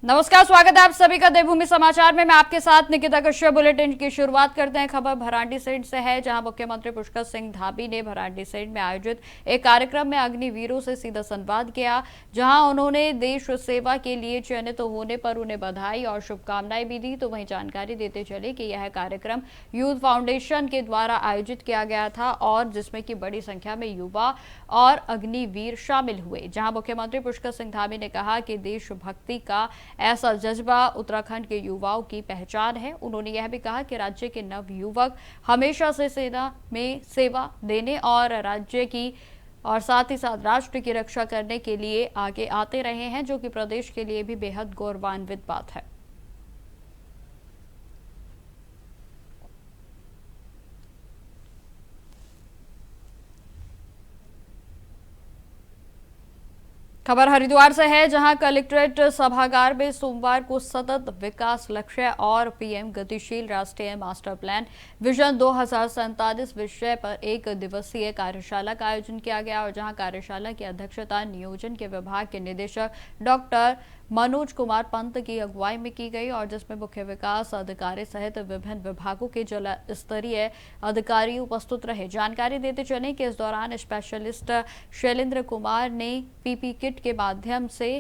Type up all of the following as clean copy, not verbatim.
नमस्कार, स्वागत है आप सभी का देवभूमि समाचार में। मैं आपके साथ निकिता कश्यप। बुलेटिन की शुरुआत करते हैं। खबर भराड़ीसैंण से है, जहां मुख्यमंत्री पुष्कर सिंह धामी ने भराड़ीसैंण में आयोजित एक कार्यक्रम में अग्निवीरों से सीधा संवाद किया, जहां उन्होंने देश सेवा के लिए चयनित होने पर उन्हें बधाई और शुभकामनाएं भी दी। तो वहीं जानकारी देते चले कि यह कार्यक्रम यूथ फाउंडेशन के द्वारा आयोजित किया गया था और जिसमें की बड़ी संख्या में युवा और अग्निवीर शामिल हुए। जहां मुख्यमंत्री पुष्कर सिंह धामी ने कहा कि देशभक्ति का ऐसा जज्बा उत्तराखंड के युवाओं की पहचान है। उन्होंने यह भी कहा कि राज्य के नव युवक हमेशा से सेना में सेवा देने और राज्य की और साथ ही साथ राष्ट्र की रक्षा करने के लिए आगे आते रहे हैं, जो कि प्रदेश के लिए भी बेहद गौरवान्वित बात है। खबर हरिद्वार से है, जहां कलेक्ट्रेट सभागार में सोमवार को सतत विकास लक्ष्य और पीएम गतिशील राष्ट्रीय मास्टर प्लान विजन 2047 विषय पर एक दिवसीय कार्यशाला का आयोजन किया गया और जहां कार्यशाला की अध्यक्षता नियोजन के विभाग के निदेशक डॉक्टर मनोज कुमार पंत की अगुवाई में की गई और जिसमें मुख्य विकास अधिकारी सहित विभिन्न विभागों के जिला स्तरीय अधिकारी उपस्थित रहे। जानकारी देते चले कि इस दौरान स्पेशलिस्ट शैलेंद्र कुमार ने पीपी किट के माध्यम से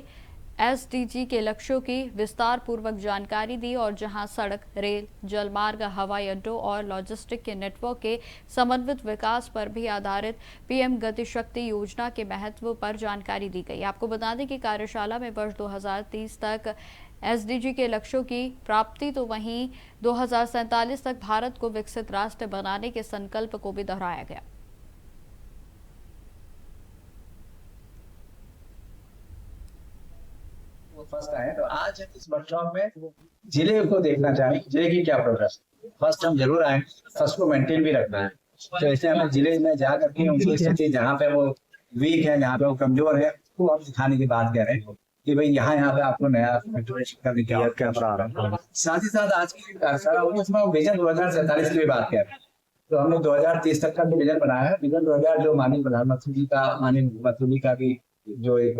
एसडीजी के लक्ष्यों की विस्तार पूर्वक जानकारी दी और जहां सड़क, रेल, जलमार्ग, हवाई अड्डों और लॉजिस्टिक के नेटवर्क के समन्वित विकास पर भी आधारित पीएम गति शक्ति योजना के महत्व पर जानकारी दी गई। आपको बता दें कि कार्यशाला में वर्ष 2030 तक एसडीजी के लक्ष्यों की प्राप्ति, तो वहीं 2047 तक भारत को विकसित राष्ट्र बनाने के संकल्प को भी दोहराया गया। फर्स्ट आए तो आज इस वर्कशॉप में जिले को देखना चाहेंगे, जिले की क्या प्रोग्रेस। फर्स्ट हम जरूर आए, फर्स्ट को मेंटेन भी रखना है। तो ऐसे हमें जिले में जा करके उनकी स्थिति जहाँ पे वो वीक है, जहाँ पे वो कमजोर है, उसको हम सिखाने की बात कह रहे हैं कि भाई यहाँ पे आपको नया करने की। साथ ही साथ आज की कार्यशाला होगी, उसमें हम विजन 2047 की भी बात कर रहे हैं। तो हमने 2030 तक का भी विजन बनाया है। विजन 2000 जो माननीय प्रधानमंत्री जी का, माननीय मुख्यमंत्री जी का भी जो एक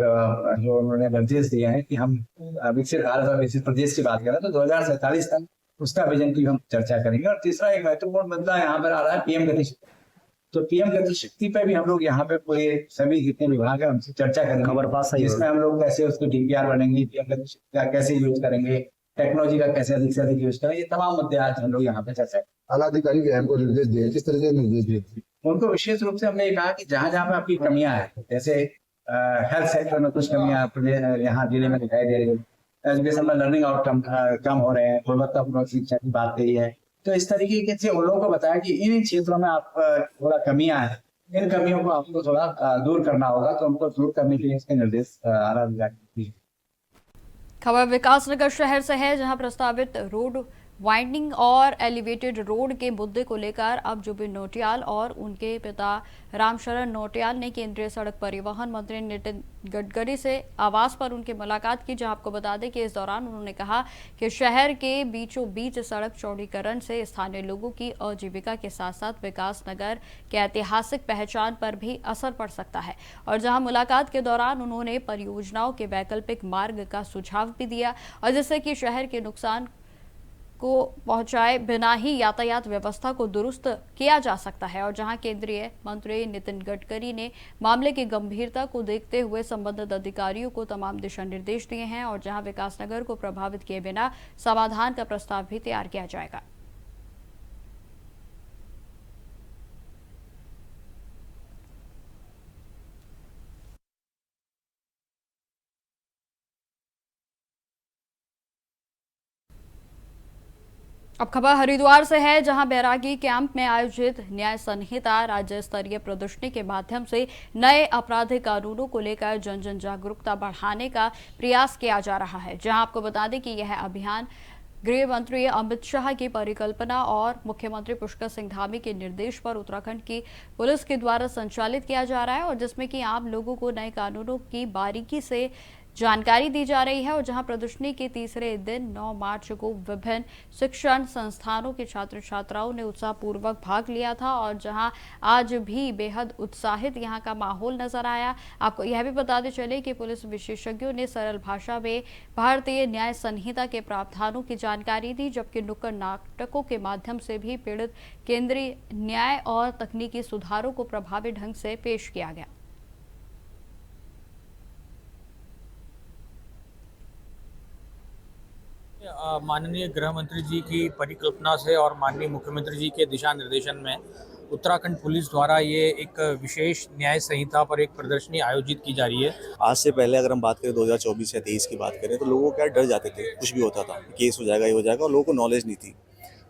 जो उन्होंने निर्देश दिया है कि हम विकसित भारत और विकसित प्रदेश की बात करें तो 2047 तक उसका विजन की हम चर्चा करेंगे। और तीसरा एक महत्वपूर्ण मुद्दा यहाँ पर आ रहा है पीएम गति शक्ति। तो पीएम गति शक्ति पे भी हम लोग यहाँ पे पूरे सभी जितने विभाग है उनसे चर्चा करेंगे, जिसमें हम लोग कैसे उसको डीपीआर बनेंगे, पीएम गति शक्ति का कैसे यूज करेंगे, टेक्नोलॉजी का कैसे अधिक से अधिक यूज करेंगे। ये तमाम मुद्दे आज हम लोग यहाँ पे चर्चा करेंगे। आला अधिकारी को निर्देश दिए, किस तरह के निर्देश दिए? उनको विशेष रूप से हमने ये कहा कि जहाँ जहाँ पे आपकी कमियां है, जैसे हेल्थ सेक्टर में कुछ कमियां यहाँ जिले में दिखाई दे रही है, एजुकेशन में लर्निंग आउटकम कम हो रहे हैं, गुणवत्तापूर्ण शिक्षा की बात कही है। तो इस तरीके से उन लोगों को बताया कि इन क्षेत्रों में आप थोड़ा कमियां हैं, इन कमियों को आपको थोड़ा दूर करना होगा। तो उनको दूर करने के लिए इसके निर्देश आला अधिकारी दिए। खबर विकासनगर शहर से है, जहां प्रस्तावित रोड वाइंडिंग और एलिवेटेड रोड के मुद्दे को लेकर अब जुबिन नौटियाल और उनके पिता रामशरण नौटियाल ने केंद्रीय सड़क परिवहन मंत्री नितिन गडकरी से आवास पर उनकी मुलाकात की। जहां आपको बता दें कि इस दौरान उन्होंने कहा कि शहर के बीचों बीच सड़क चौड़ीकरण से स्थानीय लोगों की आजीविका के साथ साथ विकासनगर के ऐतिहासिक पहचान पर भी असर पड़ सकता है। और जहां मुलाकात के दौरान उन्होंने परियोजनाओं के वैकल्पिक मार्ग का सुझाव भी दिया और जिससे कि शहर के नुकसान को पहुंचाए बिना ही यातायात व्यवस्था को दुरुस्त किया जा सकता है। और जहां केंद्रीय मंत्री नितिन गडकरी ने मामले की गंभीरता को देखते हुए संबंधित अधिकारियों को तमाम दिशा निर्देश दिए हैं और जहां विकासनगर को प्रभावित किए बिना समाधान का प्रस्ताव भी तैयार किया जाएगा। अब खबर हरिद्वार से है, जहां बैरागी कैंप में आयोजित न्याय संहिता राज्य स्तरीय प्रदर्शनी के माध्यम से नए आपराधिक कानूनों को लेकर जन जागरूकता बढ़ाने का प्रयास किया जा रहा है। जहां आपको बता दें कि यह अभियान गृह मंत्री अमित शाह की परिकल्पना और मुख्यमंत्री पुष्कर सिंह धामी के निर्देश पर उत्तराखंड की पुलिस के द्वारा संचालित किया जा रहा है और जिसमें कि आम लोगों को नए कानूनों की बारीकी से जानकारी दी जा रही है। और जहां प्रदर्शनी के तीसरे दिन 9 मार्च को विभिन्न शिक्षण संस्थानों के छात्र छात्राओं ने उत्साहपूर्वक भाग लिया था और जहां आज भी बेहद उत्साहित यहां का माहौल नजर आया। आपको यह भी बताते चले कि पुलिस विशेषज्ञों ने सरल भाषा में भारतीय न्याय संहिता के प्रावधानों की जानकारी दी, जबकि नुक्कड़ नाटकों के माध्यम से भी पीड़ित केंद्रीय न्याय और तकनीकी सुधारों को प्रभावी ढंग से पेश किया गया। माननीय गृह मंत्री जी की परिकल्पना से और माननीय मुख्यमंत्री जी के दिशा निर्देशन में उत्तराखंड पुलिस द्वारा ये एक विशेष न्याय संहिता पर एक प्रदर्शनी आयोजित की जा रही है। आज से पहले अगर हम बात करें 2024 या 23 की बात करें तो लोगों क्या डर जाते थे, कुछ भी होता था, केस हो जाएगा, ये हो जाएगा, और लोगों को नॉलेज नहीं थी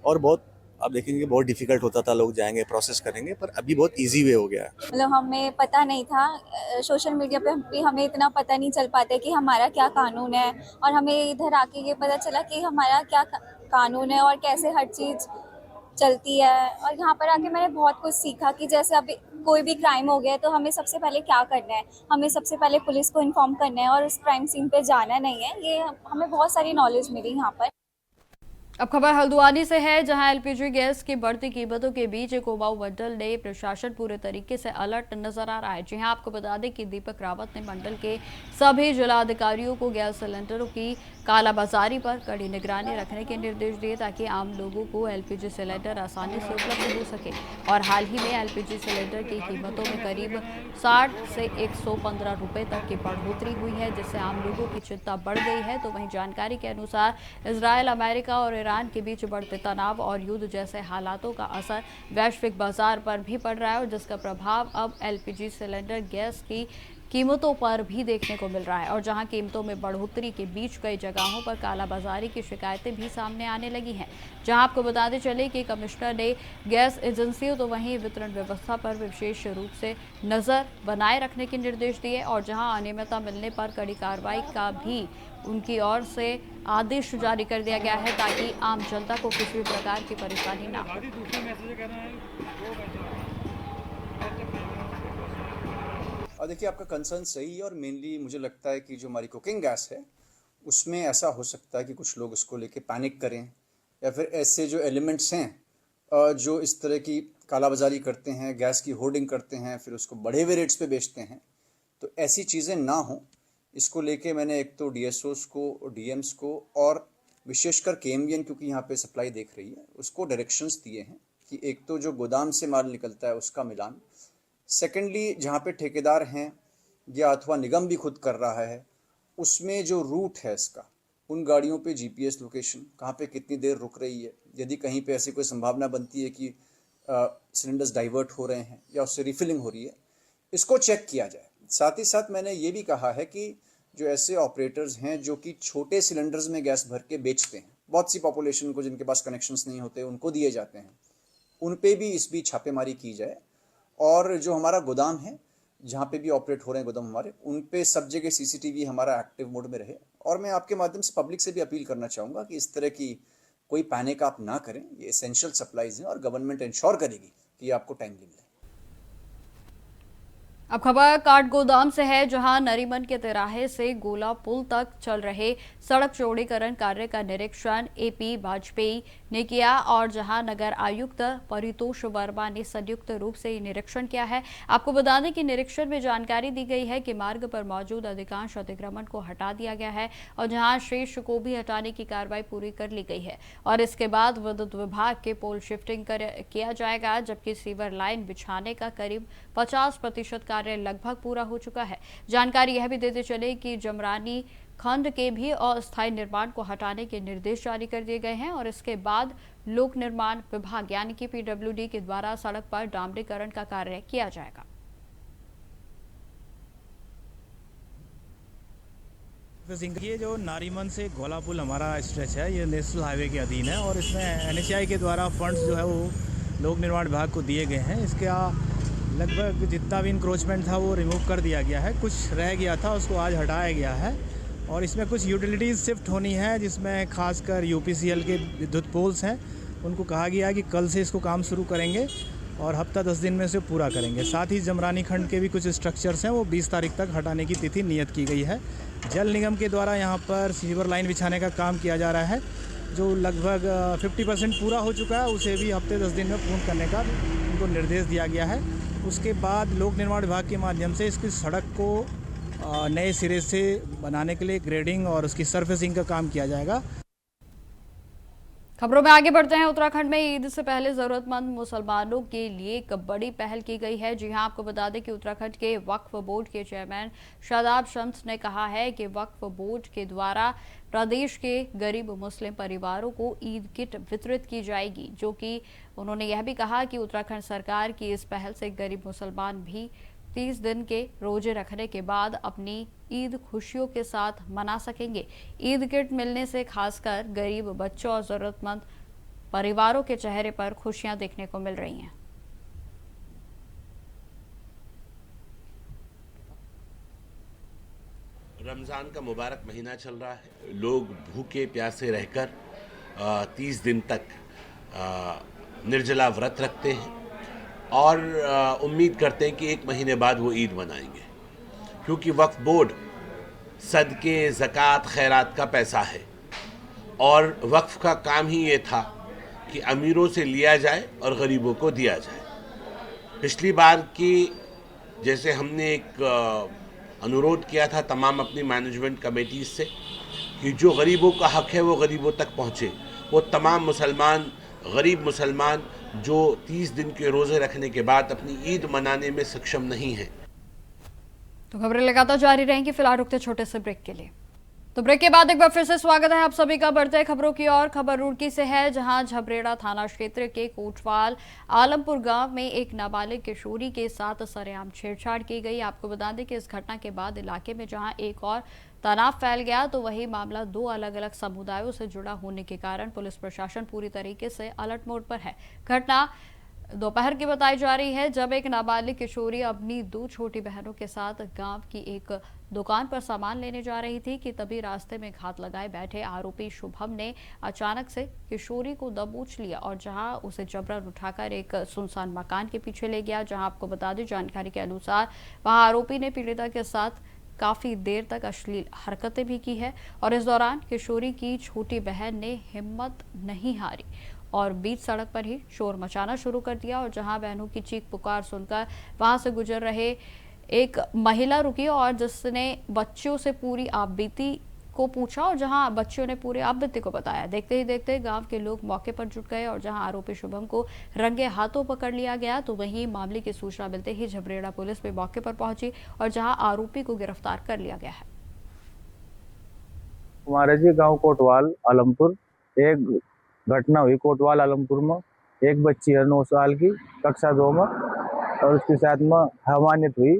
और बहुत आप देखेंगे बहुत डिफिकल्ट होता था, लोग जाएंगे प्रोसेस करेंगे, पर अभी बहुत इजी वे हो गया है। मतलब हमें पता नहीं था, सोशल मीडिया पे भी हमें इतना पता नहीं चल पाता कि हमारा क्या कानून है, और हमें इधर आके ये पता चला कि हमारा क्या कानून है और कैसे हर चीज़ चलती है। और यहाँ पर आके मैंने बहुत कुछ सीखा कि जैसे अभी कोई भी क्राइम हो गया तो हमें सबसे पहले क्या करना है, हमें सबसे पहले पुलिस को इन्फॉर्म करना है और उस क्राइम सीन पे जाना नहीं है। ये हमें बहुत सारी नॉलेज मिली यहाँ पर। अब खबर हल्द्वानी से है, जहां एलपीजी गैस की बढ़ती कीमतों के बीच कुमाऊं मंडल ने प्रशासन पूरे तरीके से अलर्ट नजर आ रहा है। जी हां, आपको बता दें कि दीपक रावत ने मंडल के सभी जिलाधिकारियों को गैस सिलेंडरों की कालाबाजारी पर कड़ी निगरानी रखने के निर्देश दिए ताकि आम लोगों को एलपीजी सिलेंडर आसानी से उपलब्ध हो सके। और हाल ही में एलपीजी सिलेंडर की कीमतों में करीब 60 से 115 रुपए तक की बढ़ोतरी हुई है, जिससे आम लोगों की चिंता बढ़ गई है। तो वहीं जानकारी के अनुसार इजरायल, अमेरिका और ईरान के बीच बढ़ते तनाव और युद्ध जैसे हालातों का असर वैश्विक बाजार पर भी पड़ रहा है, और जिसका प्रभाव अब एलपीजी सिलेंडर गैस की कीमतों पर भी देखने को मिल रहा है। और जहां कीमतों में बढ़ोतरी के बीच कई जगहों पर कालाबाजारी की शिकायतें भी सामने आने लगी हैं। जहां आपको बताते चले कि कमिश्नर ने गैस एजेंसियों तो वहीं वितरण व्यवस्था पर विशेष रूप से नजर बनाए रखने के निर्देश दिए, और जहां अनियमितता मिलने पर कड़ी कार्रवाई का भी उनकी ओर से आदेश जारी कर दिया गया है ताकि आम जनता को किसी भी प्रकार की परेशानी ना हो। और देखिए, आपका कंसर्न सही है और मेनली मुझे लगता है कि जो हमारी कुकिंग गैस है उसमें ऐसा हो सकता है कि कुछ लोग इसको लेके पैनिक करें, या फिर ऐसे जो एलिमेंट्स हैं जो इस तरह की कालाबाजारी करते हैं, गैस की होर्डिंग करते हैं, फिर उसको बढ़े हुए रेट्स पे बेचते हैं। तो ऐसी चीज़ें ना हों, इसको लेके मैंने एक तो डीएसओस को, डीएम्स को और विशेषकर केएमवीएन, क्योंकि यहाँ पे सप्लाई देख रही है, उसको डायरेक्शंस दिए हैं कि एक तो जो गोदाम से माल निकलता है उसका मिलान, सेकेंडली जहाँ पे ठेकेदार हैं या अथवा निगम भी खुद कर रहा है उसमें जो रूट है इसका, उन गाड़ियों पे जीपीएस लोकेशन कहाँ पे कितनी देर रुक रही है, यदि कहीं पे ऐसी कोई संभावना बनती है कि सिलेंडर्स डाइवर्ट हो रहे हैं या उससे रिफिलिंग हो रही है, इसको चेक किया जाए। साथ ही साथ मैंने ये भी कहा है कि जो ऐसे ऑपरेटर्स हैं जो कि छोटे सिलेंडर्स में गैस भर के बेचते हैं, बहुत सी पॉपुलेशन को जिनके पास कनेक्शंस नहीं होते उनको दिए जाते हैं, उन पे भी इस बीच छापेमारी की जाए। और जो हमारा गोदाम है जहाँ पे भी ऑपरेट हो रहे हैं गोदाम हमारे, उन पे सब जगह सीसीटीवी हमारा एक्टिव मोड में रहे। और मैं आपके माध्यम से पब्लिक से भी अपील करना चाहूँगा कि इस तरह की कोई पैनिक आप ना करें, ये एसेंशियल सप्लाईज हैं और गवर्नमेंट इंश्योर करेगी कि आपको टाइमली मिले। अब खबर काठगोदाम से है, जहां नरीमन के तिराहे से गोला पुल तक चल रहे सड़क चौड़ीकरण कार्य का निरीक्षण एपी वाजपेयी ने किया, और जहां नगर आयुक्त परितोष वर्मा ने संयुक्त रूप से निरीक्षण किया है। आपको बता दें कि निरीक्षण में जानकारी दी गई है कि मार्ग पर मौजूद अधिकांश अतिक्रमण को हटा दिया गया है, और जहां शेष को भी हटाने की कार्रवाई पूरी कर ली गई है। और इसके बाद विद्युत विभाग के पोल शिफ्टिंग किया जाएगा, जबकि सीवर लाइन बिछाने का करीब 50% कार्य लगभग पूरा हो चुका है। जानकारी यह भी देते चले कि जमरानी खंड के भी अस्थायी निर्माण को हटाने के निर्देश जारी कर दिए गए हैं, और इसके बाद लोक निर्माण विभाग यानी कि पीडब्ल्यूडी के द्वारा सड़क पर डामरीकरण का कार्य किया जाएगा। ये जो नारीमन से गोला पुल हमारा स्ट्रेच है, ये नेशनल हाईवे के अधीन है और इसमें एनएचएआई के द्वारा फंड्स जो है वो लोक निर्माण विभाग को दिए गए हैं। इसका लगभग जितना भी इंक्रोचमेंट था वो रिमूव कर दिया गया है, कुछ रह गया था उसको आज हटाया गया है। और इसमें कुछ यूटिलिटीज़ शिफ्ट होनी है, जिसमें खासकर यूपीसीएल के विद्युत पोल्स हैं, उनको कहा गया है कि कल से इसको काम शुरू करेंगे। और हफ्ता 10 दिन में से पूरा करेंगे। साथ ही जमरानी खंड के भी कुछ स्ट्रक्चर्स हैं वो 20 तारीख तक हटाने की तिथि नियत की गई है। जल निगम के द्वारा यहाँ पर सीवर लाइन बिछाने का काम किया जा रहा है, जो लगभग 50% पूरा हो चुका है। उसे भी हफ्ते 10 दिन में पूर्ण करने का उनको निर्देश दिया गया है। उसके बाद लोक निर्माण विभाग के माध्यम से इसकी सड़क को नए सिरे से बनाने के लिए ग्रेडिंग और उसकी सरफेसिंग का काम किया जाएगा। खबरों में आगे बढ़ते हैं। उत्तराखंड में ईद से पहले जरूरतमंद मुसलमानों के लिए एक बड़ी पहल की गई है। जी हां, आपको बता दें कि उत्तराखंड के वक्फ बोर्ड के चेयरमैन शादाब शम्स ने कहा है कि वक्फ बोर्ड के द्वारा प्रदेश के गरीब मुस्लिम परिवारों को ईद किट वितरित की जाएगी, जो कि उन्होंने यह भी कहा कि उत्तराखंड सरकार की इस पहल से गरीब मुसलमान भी 30 दिन के रोजे रखने के बाद अपनी ईद खुशियों के साथ मना सकेंगे। ईद किट मिलने से खासकर गरीब बच्चों और जरूरतमंद परिवारों के चेहरे पर खुशियां देखने को मिल रही हैं। रमज़ान का मुबारक महीना चल रहा है। लोग भूखे प्यासे रहकर 30 दिन तक निर्जला व्रत रखते हैं और उम्मीद करते हैं कि 1 महीने बाद वो ईद मनाएंगे, क्योंकि वक्फ बोर्ड सदके, ज़कात, खैरात का पैसा है और वक्फ का काम ही ये था कि अमीरों से लिया जाए और गरीबों को दिया जाए। पिछली बार की जैसे हमने एक अनुरोध किया था तमाम अपनी मैनेजमेंट कमेटीज से कि जो गरीबों का हक है वो गरीबों तक पहुँचे, वो तमाम मुसलमान, गरीब मुसलमान जो 30 दिन के रोज़े रखने के बाद अपनी ईद मनाने में सक्षम नहीं है। तो खबरें लगातार जारी रहेंगी। फिलहाल रुकते छोटे से ब्रेक के लिए। तो ब्रेक के बाद एक बार फिर से स्वागत है आप सभी का। बढ़ते हैं खबरों की ओर। खबर रुड़की से है, जहां झबरेड़ा थाना क्षेत्र के कोटवाल आलमपुर गांव में एक नाबालिग किशोरी के साथ सरेआम छेड़छाड़ की गई। आपको बता दें कि इस घटना के बाद इलाके में जहां एक और तनाव फैल गया, तो वही मामला 2 अलग अलग समुदायों से जुड़ा होने के कारण पुलिस प्रशासन पूरी तरीके से अलर्ट मोड पर है। घटना दोपहर की बताई जा रही है, जब एक नाबालिग किशोरी अपनी 2 छोटी बहनों के साथ गांव की एक दुकान पर सामान लेने जा रही थी कि तभी रास्ते में घात लगाए बैठे आरोपी शुभम ने अचानक से किशोरी को दबोच लिया और जहां उसे जबरन उठाकर एक सुनसान मकान के पीछे ले गया। जहां आपको बता दें, जानकारी के अनुसार वहां आरोपी ने पीड़िता के साथ काफी देर तक अश्लील हरकतें भी की है और इस दौरान किशोरी की छोटी बहन ने हिम्मत नहीं हारी और बीच सड़क पर ही शोर मचाना शुरू कर दिया। और जहां बहनों की चीख पुकार सुनकर वहां से गुजर रहे एक महिला रुकी और जिसने बच्चों से पूरी आपबीती को पूछा और जहां बच्चों ने पूरे आपबीती को बताया। देखते ही देखते गांव के लोग मौके पर जुट गए और जहां आरोपी शुभम को रंगे हाथों पकड़ लिया गया, तो वहीं मामले की सूचना मिलते ही झबरेड़ा पुलिस भी मौके पर पहुंची और जहां आरोपी को गिरफ्तार कर लिया गया है। हमारे जी गांव कोटवाल आलमपुर एक घटना हुई। कोटवाल आलमपुर में एक बच्ची है 9 साल की, कक्षा 2 में, और उसके साथ में हवानियत हुई।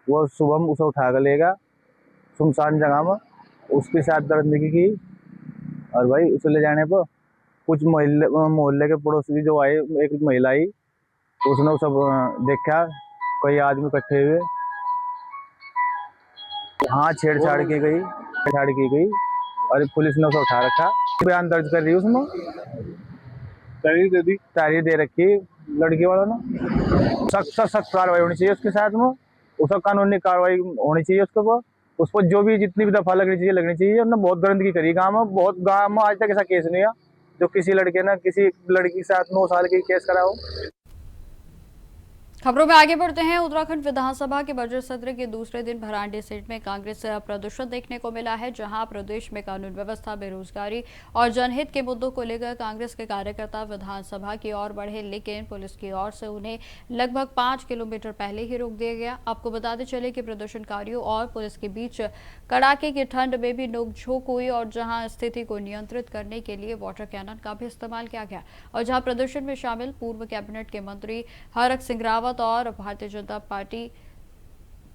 वो शुभम उसे उठा कर लेगा सुनसान जगह में, उसके साथ दर्दगी की और भाई उसे ले जाने पर कुछ मोहल्ले के पड़ोसी जो आए, एक महिला आई, उसने सब देखा कई आदमी इकट्ठे हुए, हाँ छेड़छाड़ की गई और पुलिस ने उसे उठा रखा। बयान दर्ज कर रही है, उसमें तारीख दे रखी लड़की वालों ने। सख्त कार्रवाई होनी चाहिए उसके साथ में, उसका कानूनी कार्रवाई होनी चाहिए उसके ऊपर। उस पर जो भी जितनी भी दफा लगनी चाहिए। उन्होंने बहुत गंदगी करी गाँव में, बहुत गाँव में आज तक ऐसा केस नहीं है जो किसी लड़के ने किसी लड़की के साथ 9 साल की केस करा हो। खबरों में आगे बढ़ते हैं। उत्तराखंड विधानसभा के बजट सत्र के दूसरे दिन भरांडी सीट में कांग्रेस प्रदर्शन देखने को मिला है, जहां प्रदेश में कानून व्यवस्था, बेरोजगारी और जनहित के मुद्दों को लेकर कांग्रेस के कार्यकर्ता विधानसभा की ओर बढ़े, लेकिन पुलिस की ओर से उन्हें लगभग 5 किलोमीटर पहले ही रोक दिया गया। आपको बताते चले कि प्रदर्शनकारियों और पुलिस के बीच कड़ाके की ठंड में भी नोकझोंक हुई और जहां स्थिति को नियंत्रित करने के लिए वाटर कैनन का भी इस्तेमाल किया गया और जहां प्रदर्शन में शामिल पूर्व कैबिनेट के मंत्री हरक सिंह रावत और भारतीय जनता पार्टी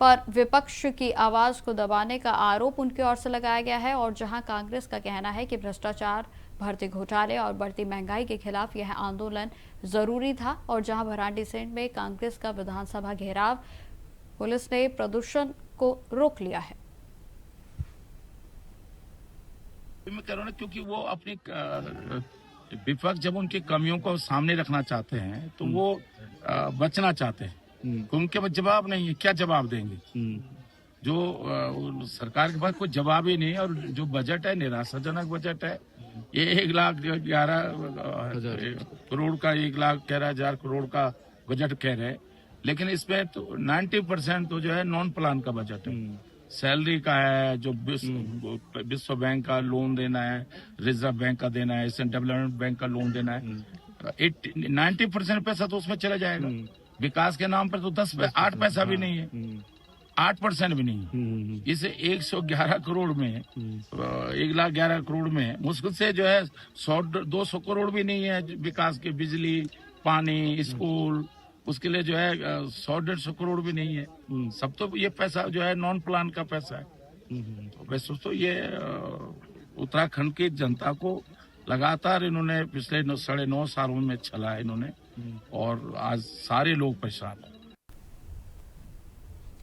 पर विपक्ष की आवाज को दबाने का आरोप उनकी ओर से लगाया गया है और जहां कांग्रेस का कहना है कि भ्रष्टाचार, भर्ती घोटाले और बढ़ती महंगाई के खिलाफ यह आंदोलन जरूरी था और जहां भरांडी सीट में कांग्रेस का विधानसभा घेराव, पुलिस ने प्रदर्शन को रोक लिया है। मैं कह रहा हूं ना, क्योंकि वो अपनी विपक्ष जब उनकी कमियों को सामने रखना चाहते हैं तो वो बचना चाहते हैं, उनके पास जवाब नहीं है। क्या जवाब देंगे? जो सरकार के पास कोई जवाब ही नहीं है। और जो बजट है निराशाजनक बजट है। ये 1,11,000 करोड़ का 1,11,000 करोड़ का बजट कह रहे हैं, लेकिन इसमें तो 90% तो जो है नॉन प्लान का बजट है। सैलरी का है, जो विश्व बैंक का लोन देना है, रिजर्व बैंक का देना है, एशियन डेवलपमेंट बैंक का लोन देना है, 90% पैसा तो उसमें चला जाएगा। विकास के नाम पर तो 8 पैसा भी नहीं है, 8% भी नहीं है। इसे 111 करोड़ में 1,11,000 करोड़ में मुश्किल से जो है 100-200 करोड़ भी नहीं है विकास के, बिजली, पानी, स्कूल, उसके लिए जो है 100-150 करोड़ भी नहीं है। सब तो ये पैसा जो है नॉन प्लान का पैसा है। तो मैं सोचता हूँ ये उत्तराखंड की जनता को लगातार इन्होंने पिछले 9.5 सालों में छला है इन्होंने, और आज सारे लोग परेशान हैं।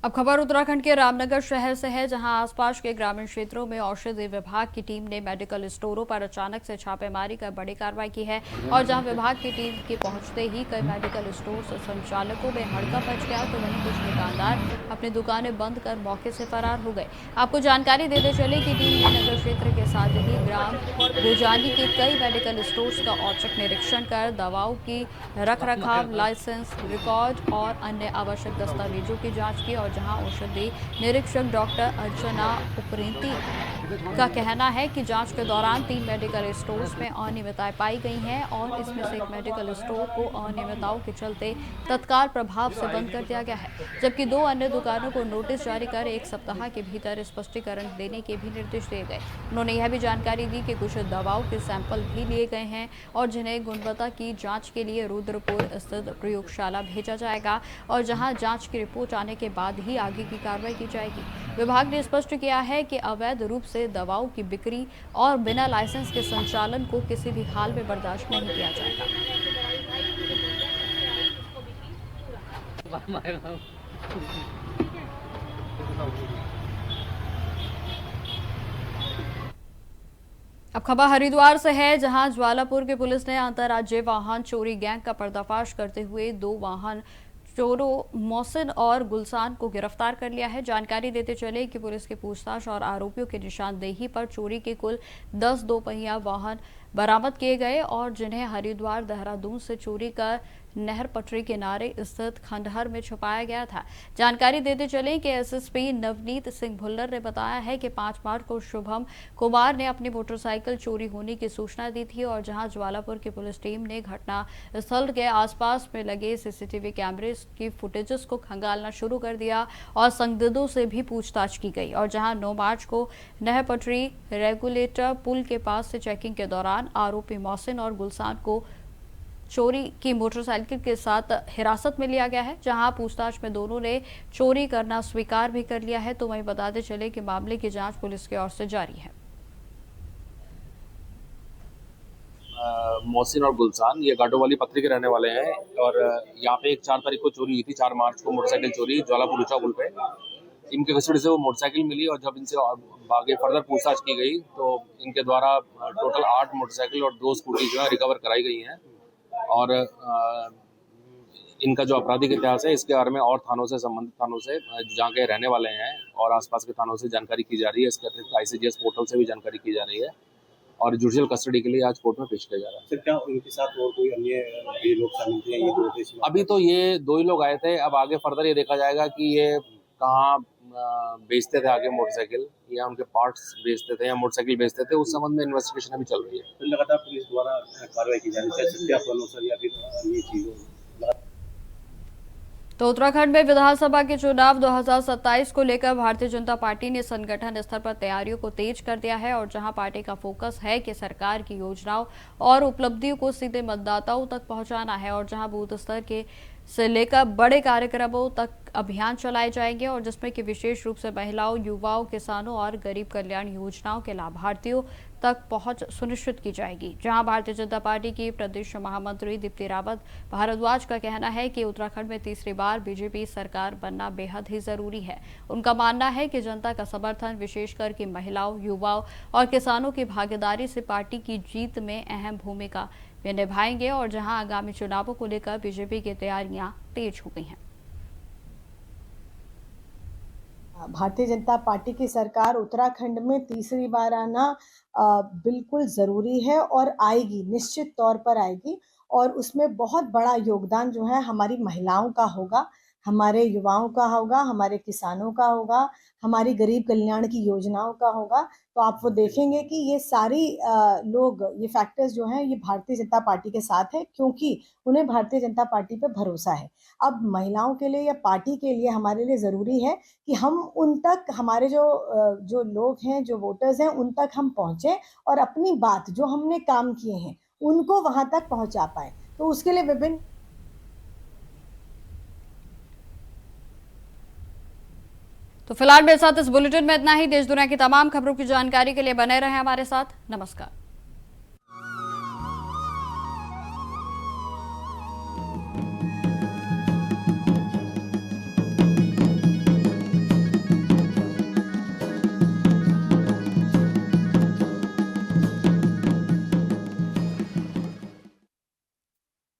अब खबर उत्तराखंड के रामनगर शहर से है, जहां आसपास के ग्रामीण क्षेत्रों में औषधि विभाग की टीम ने मेडिकल स्टोरों पर अचानक से छापेमारी कर बड़ी कार्रवाई की है। और जहां विभाग की टीम के पहुंचते ही कई मेडिकल स्टोर संचालकों में हड़कंप मच गया, तो वहीं कुछ दुकानदार अपनी दुकानें बंद कर मौके से फरार हो गए। आपको जानकारी देते चले कि टीम ने नगर क्षेत्र के साथ ही ग्राम गुजानी के कई मेडिकल स्टोर्स का औचक निरीक्षण कर दवाओं की रखरखाव, लाइसेंस, रिकॉर्ड और अन्य आवश्यक दस्तावेजों की जाँच की। और जहां औषधि निरीक्षक डॉक्टर अर्चना उप्रेती का कहना है कि जांच के दौरान 3 मेडिकल स्टोर्स में अनियमितताएं पाई गई हैं, और इसमें से एक मेडिकल स्टोर को अनियमितताओं के चलते तत्काल प्रभाव से बंद कर दिया गया है, जबकि 2 अन्य दुकानों को नोटिस जारी कर 1 सप्ताह के भीतर स्पष्टीकरण देने के भी निर्देश दिए गए। उन्होंने यह भी जानकारी दी कि कुछ दवाओं के सैंपल भी लिए गए हैं, और जिन्हें गुणवत्ता की जाँच के लिए रुद्रपुर स्थित प्रयोगशाला भेजा जाएगा, और जहाँ जाँच की रिपोर्ट आने के बाद ही आगे की कार्रवाई की जाएगी। विभाग ने स्पष्ट किया है कि अवैध रूप से दवाओं की बिक्री और बिना लाइसेंस के संचालन को किसी भी हाल में बर्दाश्त नहीं किया जाएगा। अब खबर हरिद्वार से है, जहां ज्वालापुर की पुलिस ने अंतर्राज्यीय वाहन चोरी गैंग का पर्दाफाश करते हुए 2 वाहन चोरों मोहसिन और गुलसान को गिरफ्तार कर लिया है। जानकारी देते चले कि पुलिस की पूछताछ और आरोपियों की निशानदेही पर चोरी के कुल 10 दोपहिया वाहन बरामद किए गए, और जिन्हें हरिद्वार देहरादून से चोरी कर नहर पटरी किनारे स्थित खंडहर में छुपाया गया था। जानकारी देते चले कि एसएसपी नवनीत सिंह भुल्लर ने बताया है कि 5 मार्च को शुभम कुमार ने अपनी मोटरसाइकिल चोरी होने की सूचना दी थी, और जहां ज्वालापुर की पुलिस टीम ने घटना स्थल के आसपास में लगे सीसीटीवी कैमरे की फुटेजेस को खंगालना शुरू कर दिया, और संदिग्धों से भी पूछताछ की गई। और जहां 9 मार्च को नहर पटरी रेगुलेटर पुल के पास से चेकिंग के दौरान आरोपी मोहसिन और गुलसान को चोरी की मोटरसाइकिल के साथ हिरासत में लिया गया है, जहां पूछताछ में दोनों ने चोरी करना स्वीकार भी कर लिया है। तो वहीं बताते चले कि मामले की जांच पुलिस की ओर से जारी है। मोहसिन और गुलसान ये गाडोवाली पत्री के रहने वाले हैं, और यहाँ पे एक 4 तारीख को चोरी हुई थी। 4 मार्च को मोटरसाइकिल चोरी ज्वालापुर ऊंचा पुल पे। इनके कस्टडी से वो मोटरसाइकिल मिली, और जब इनसे आगे फर्दर पूछताछ की गई तो इनके द्वारा टोटल 8 मोटरसाइकिल और 2 स्कूटी जो है रिकवर कराई गई हैं। और इनका जो आपराधिक इतिहास है इसके बारे में और थानों से, संबंधित थानों से जहाँ के रहने वाले हैं और आसपास के थानों से जानकारी की जा रही है। इसके अतिरिक्त ICGS पोर्टल से भी जानकारी की जा रही है, और जुडिशियल कस्टडी के लिए आज कोर्ट में पेश किया जा रहा है। सर, क्या उनके साथ और कोई अन्य भी लोग शामिल थे? ये 2 थे? अभी तो ये 2 ही लोग आए थे। अब आगे फर्दर ये देखा जाएगा कि ये कहाँ बेचते थे आगे मोटरसाइकिल, या उनके पार्ट्स बेचते थे या मोटरसाइकिल बेचते थे, उस संबंध में इन्वेस्टिगेशन अभी चल रही है। तो लगातार पुलिस द्वारा कार्रवाई की जा रही है, सत्यापन सर या फिर अन्य चीजों। तो उत्तराखंड में विधानसभा के चुनाव 2027 को लेकर भारतीय जनता पार्टी ने संगठन स्तर पर तैयारियों को तेज कर दिया है, और जहां पार्टी का फोकस है कि सरकार की योजनाओं और उपलब्धियों को सीधे मतदाताओं तक पहुंचाना है, और जहां बूथ स्तर के से लेकर बड़े कार्यक्रमों तक अभियान चलाए जाएंगे और जिसमें कि विशेष रूप से महिलाओं, युवाओं, किसानों और गरीब कल्याण योजनाओं के लाभार्थियों तक पहुंच सुनिश्चित की जाएगी। जहां भारतीय जनता पार्टी की प्रदेश महामंत्री दीप्ति रावत भारद्वाज का कहना है कि उत्तराखंड में तीसरी बार बीजेपी सरकार बनना बेहद ही जरूरी है। उनका मानना है कि जनता का समर्थन, विशेषकर कि महिलाओं, युवाओं और किसानों की भागीदारी से पार्टी की जीत में अहम भूमिका वे निभाएंगे और जहां आगामी चुनावों को लेकर बीजेपी की तैयारियां तेज हो गई हैं। भारतीय जनता पार्टी की सरकार उत्तराखंड में तीसरी बार आना बिल्कुल ज़रूरी है और आएगी, निश्चित तौर पर आएगी और उसमें बहुत बड़ा योगदान जो है हमारी महिलाओं का होगा, हमारे युवाओं का होगा, हमारे किसानों का होगा, हमारी गरीब कल्याण की योजनाओं का होगा। तो आप वो देखेंगे कि ये सारी लोग, ये फैक्टर्स जो हैं ये भारतीय जनता पार्टी के साथ है क्योंकि उन्हें भारतीय जनता पार्टी पे भरोसा है। अब महिलाओं के लिए या पार्टी के लिए हमारे लिए ज़रूरी है कि हम उन तक, हमारे जो लोग हैं, जो वोटर्स हैं, उन तक हम पहुँचें और अपनी बात, जो हमने काम किए हैं, उनको वहाँ तक पहुँचा पाएँ। तो उसके लिए विभिन्न तो फिलहाल मेरे साथ इस बुलेटिन में इतना ही। देश दुनिया की तमाम खबरों की जानकारी के लिए बने रहें हमारे साथ। नमस्कार।